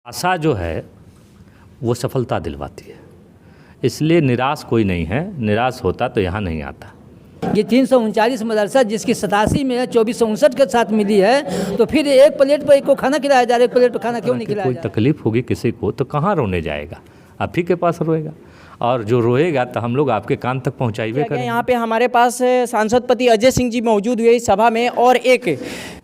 आशा जो है वो सफलता दिलवाती है, इसलिए निराश कोई नहीं है। निराश होता तो यहाँ नहीं आता। ये 339 मदरसा जिसकी 87 में है, 2459 के साथ मिली है, तो फिर एक प्लेट पर एक को खाना खिलाया जा रहा है, एक प्लेट पर खाना क्यों नहीं खिलाया कोई जा रहा है? तकलीफ होगी किसी को तो कहाँ रोने जाएगा, आप ही के पास रोएगा। और जो रोएगा तो हम लोग आपके कान तक पहुँचाइए करेंगे। यहाँ पे हमारे पास सांसद पति अजय सिंह जी मौजूद हुए इस सभा में, और एक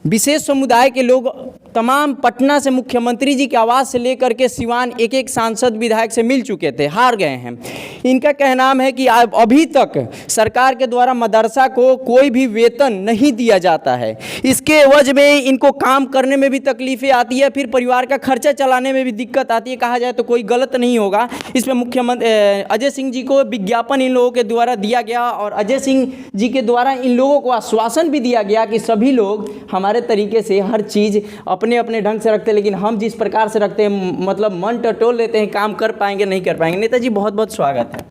विशेष समुदाय के लोग तमाम पटना से मुख्यमंत्री जी के आवास से लेकर के सिवान एक एक सांसद विधायक से मिल चुके थे, हार गए हैं। इनका कहना है कि अभी तक सरकार के द्वारा मदरसा को कोई भी वेतन नहीं दिया जाता है। इसके एवज में इनको काम करने में भी तकलीफें आती है, फिर परिवार का खर्चा चलाने में भी दिक्कत आती है। कहा जाए तो कोई गलत नहीं होगा। इसमें मुख्यमंत्री अजय सिंह जी को विज्ञापन इन लोगों के द्वारा दिया गया, और अजय सिंह जी के द्वारा इन लोगों को आश्वासन भी दिया गया कि सभी लोग हमारे तरीके से हर चीज़ अपने अपने ढंग से रखते हैं, लेकिन हम जिस प्रकार से रखते हैं मतलब मन टटोल लेते हैं, काम कर पाएंगे नहीं कर पाएंगे। नेताजी बहुत बहुत स्वागत है।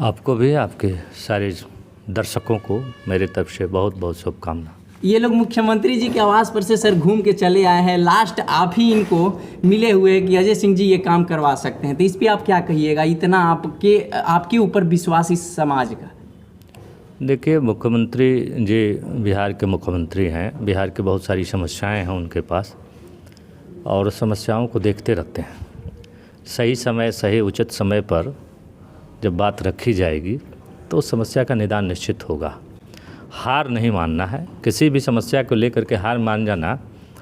आपको भी, आपके सारे दर्शकों को मेरे तरफ से बहुत बहुत शुभकामना। ये लोग मुख्यमंत्री जी के आवास पर से सर घूम के चले आए हैं, लास्ट आप ही इनको मिले हुए हैं कि अजय सिंह जी ये काम करवा सकते हैं, तो इस पर आप क्या कहिएगा? इतना आपके ऊपर विश्वास इस समाज का। देखिए, मुख्यमंत्री जी बिहार के मुख्यमंत्री हैं, बिहार की बहुत सारी समस्याएं हैं उनके पास, और समस्याओं को देखते रहते हैं। सही समय, सही उचित समय पर जब बात रखी जाएगी तो उस समस्या का निदान निश्चित होगा। हार नहीं मानना है, किसी भी समस्या को लेकर के हार मान जाना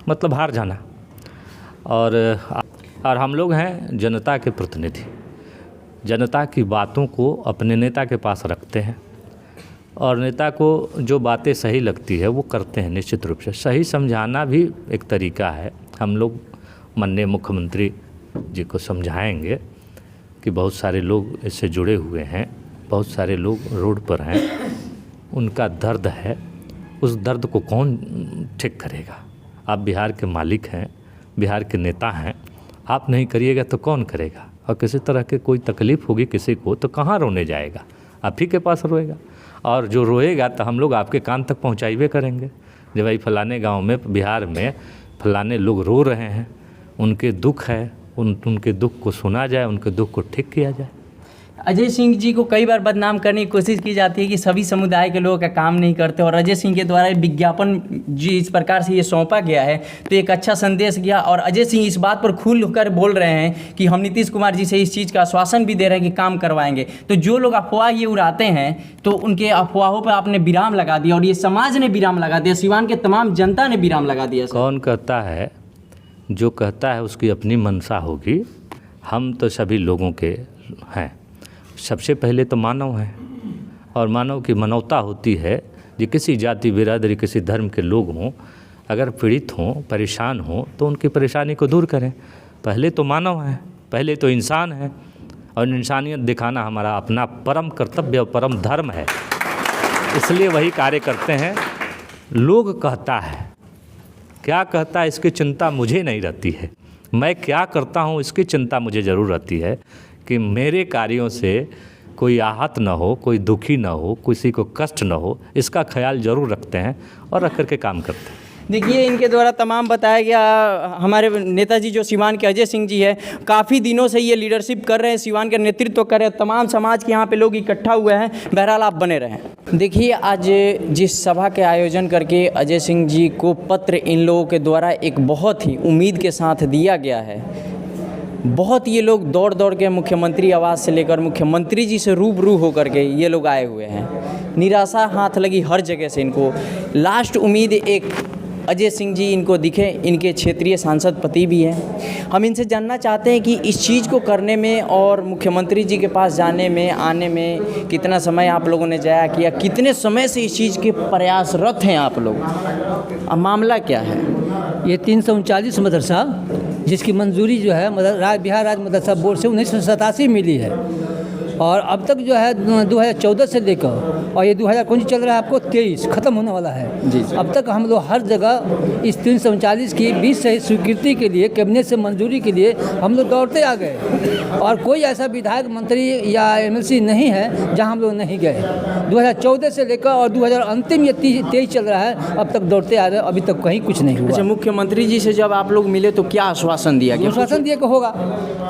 मतलब हार जाना। और हम लोग हैं जनता के प्रतिनिधि, जनता की बातों को अपने नेता के पास रखते हैं, और नेता को जो बातें सही लगती है वो करते हैं। निश्चित रूप से सही समझाना भी एक तरीका है। हम लोग माननीय मुख्यमंत्री जी को समझाएंगे कि बहुत सारे लोग इससे जुड़े हुए हैं, बहुत सारे लोग रोड पर हैं, उनका दर्द है, उस दर्द को कौन ठीक करेगा? आप बिहार के मालिक हैं, बिहार के नेता हैं, आप नहीं करिएगा तो कौन करेगा? और किसी तरह के कोई तकलीफ़ होगी किसी को तो कहाँ रोने जाएगा, आप ही के पास रोएगा। और जो रोएगा तो हम लोग आपके कान तक पहुँचाइए करेंगे। जब भाई फलाने गांव में, बिहार में फलाने लोग रो रहे हैं, उनके दुख है, उनके दुख को सुना जाए, उनके दुख को ठीक किया जाए। अजय सिंह जी को कई बार बदनाम करने की कोशिश की जाती है कि सभी समुदाय के लोगों का काम नहीं करते, और अजय सिंह के द्वारा विज्ञापन जी इस प्रकार से ये सौंपा गया है तो एक अच्छा संदेश गया। और अजय सिंह इस बात पर खुल कर बोल रहे हैं कि हम नीतीश कुमार जी से इस चीज़ का आश्वासन भी दे रहे हैं कि काम करवाएंगे। तो जो लोग अफवाह ये उड़ाते हैं तो उनके अफवाहों पर आपने विराम लगा दिया, और ये समाज ने विराम लगा दिया, सिवान के तमाम जनता ने विराम लगा दिया। कौन कहता है? जो कहता है उसकी अपनी मनसा होगी। हम तो सभी लोगों के हैं। सबसे पहले तो मानव हैं, और मानव की मानवता होती है कि किसी जाति बिरादरी, किसी धर्म के लोग हों, अगर पीड़ित हों, परेशान हों तो उनकी परेशानी को दूर करें। पहले तो मानव हैं, पहले तो इंसान हैं, और इंसानियत दिखाना हमारा अपना परम कर्तव्य और परम धर्म है, इसलिए वही कार्य करते हैं। लोग कहता है, क्या कहता है इसकी चिंता मुझे नहीं रहती है। मैं क्या करता हूँ इसकी चिंता मुझे ज़रूर रहती है कि मेरे कार्यों से कोई आहत न हो, कोई दुखी न हो, किसी को कष्ट न हो, इसका ख्याल ज़रूर रखते हैं और रख करके काम करते हैं। देखिए, इनके द्वारा तमाम बताया गया। हमारे नेताजी जो सिवान के अजय सिंह जी है, काफ़ी दिनों से ये लीडरशिप कर रहे हैं, सिवान का नेतृत्व कर रहे हैं, तमाम समाज के यहाँ पे लोग इकट्ठा हुए हैं। बहरहाल आप बने रहें। देखिए, आज जिस सभा के आयोजन करके अजय सिंह जी को पत्र इन लोगों के द्वारा एक बहुत ही उम्मीद के साथ दिया गया है। बहुत ये लोग दौड़ दौड़ के मुख्यमंत्री आवास से लेकर मुख्यमंत्री जी से रूबरू होकर के ये लोग आए हुए हैं। निराशा हाथ लगी हर जगह से इनको। लास्ट उम्मीद एक अजय सिंह जी इनको दिखे, इनके क्षेत्रीय सांसद पति भी हैं। हम इनसे जानना चाहते हैं कि इस चीज़ को करने में और मुख्यमंत्री जी के पास जाने में, आने में कितना समय आप लोगों ने जाया किया, कितने समय से इस चीज़ के प्रयासरत हैं आप लोग, अब मामला क्या है? ये 339 मदरसा जिसकी मंजूरी जो है बिहार राज्य मदरसा बोर्ड से 1987 मिली है, और अब तक जो है 2014 से लेकर और ये 2000 कौन सी चल रहा है आपको 23 खत्म होने वाला है जी। अब तक हम लोग हर जगह इस 339 की 20 सही स्वीकृति के लिए कैबिनेट से मंजूरी के लिए हम लोग दौड़ते आ गए और कोई ऐसा विधायक मंत्री या एमएलसी नहीं है जहां हम लोग नहीं गए। 2014 से लेकर और 2000 अंतिम ये 23 चल रहा है, अब तक दौड़ते आ रहे हैं, अभी तक कहीं कुछ नहीं हुआ। अच्छा, मुख्यमंत्री जी से जब आप लोग मिले तो क्या आश्वासन दिया गया? आश्वासन दिए कि होगा,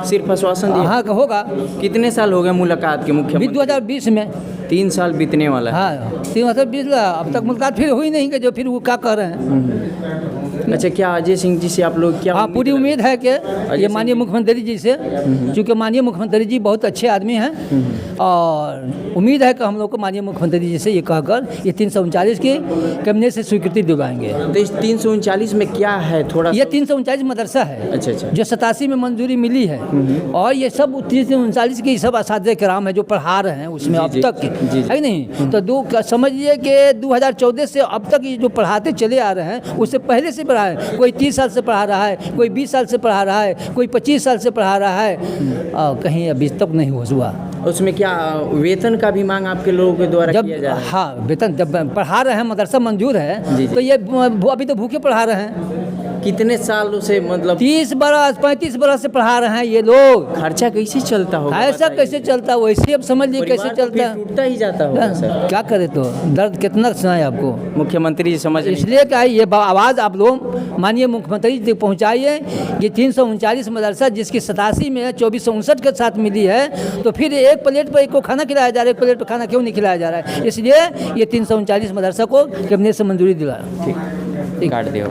सिर्फ आश्वासन दिया? हाँ कि होगा। कितने साल हो गए मुलाकात के मुख्यमंत्री? 2020 में 3 साल बीतने वाला है। हाँ 2020 अब तक मुलाकात फिर हुई नहीं कि जो फिर वो क्या कह रहे हैं। अच्छा, क्या अजय सिंह जी से आप लोग क्या हाँ पूरी उम्मीद है कि ये माननीय मुख्यमंत्री जी से, क्योंकि माननीय मुख्यमंत्री जी बहुत अच्छे आदमी हैं और उम्मीद है कि हम लोग को माननीय मुख्यमंत्री जी से ये कहकर ये 339 की कैबिनेट से स्वीकृति दिलवाएंगे। तो इस 339 में क्या है थोड़ा? ये 339 मदरसा है अच्छा अच्छा, जो 87 में मंजूरी मिली है और ये सब 339 की सब असातिज़े किराम है जो पढ़ा रहे हैं उसमें अब तक जी। है नहीं। तो समझिए कि 2014 से अब तक ये जो पढ़ाते चले आ रहे हैं उससे पहले से पढ़ा है। कोई 30 साल से पढ़ा रहा है, कोई 20 साल से पढ़ा रहा है, कोई 25 साल से पढ़ा रहा है और कहीं अभी तक नहीं हुआ। उसमें क्या वेतन का भी मांग आपके लोगों के द्वारा जब किया जा रहा है? हाँ वेतन जब पढ़ा रहे हैं, मदरसा मंजूर है जी। तो ये अभी तो भूखे पढ़ा रहे हैं। कितने सालों से मतलब 30 बरस 35 बरस से पढ़ा रहे हैं ये लोग। खर्चा कैसे चलता होगा? ऐसा कैसे चलता है वैसे अब समझ लीजिए कैसे परिवार तो चलता फिर टूटता ही जाता होगा सर। क्या करे तो दर्द कितना सुनाए आपको। मुख्यमंत्री जी समझ नहीं। इसलिए क्या ये आवाज़ आप लोग माननीय मुख्यमंत्री जी तक पहुँचाइए। ये 339 मदरसा जिसकी 87 में 2459 के साथ मिली है, तो फिर एक प्लेट पर एक को खाना खिलाया जा रहा है, एक प्लेट पर खाना क्यों नहीं खिलाया जा रहा है? इसलिए ये 339 मदरसा को कैबिनेट से मंजूरी दिला। ठीक काट दियो।